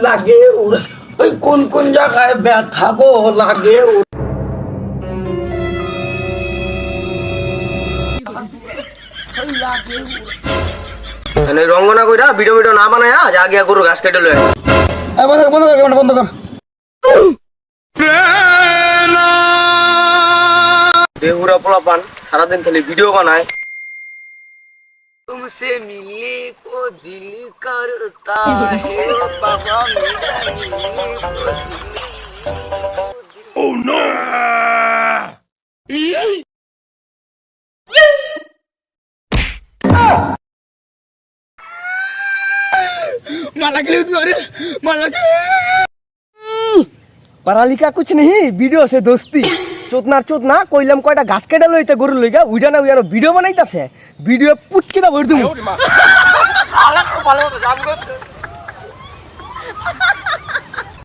লাগে ওই কোন কোন জায়গায় ব্যথা গো লাগে রঙ্গনা কইরা ভিডিও ভিডিও না বানায় যা গিয়া গরু ঘাস কেটে লয়। বন্ধ কর বন্ধ কর বেহুরা পোলাপান সারাদিন খালি ভিডিও বানায়। तुमसे मिलने को दिल करता है बाबा मेरा मिलने को दिल। Oh no! माला के लिए तुम्हारे माला के पढ़ा लिखा कुछ नहीं वीडियो से दोस्ती चोतना কইলাম কয়টা ঘাস কেটে লইতে গরু লইগা উইডা না উইয়ানো ভিডিও বানাইতাছে ভিডিও পুটকি দা ভর দিমু ভালো ভালো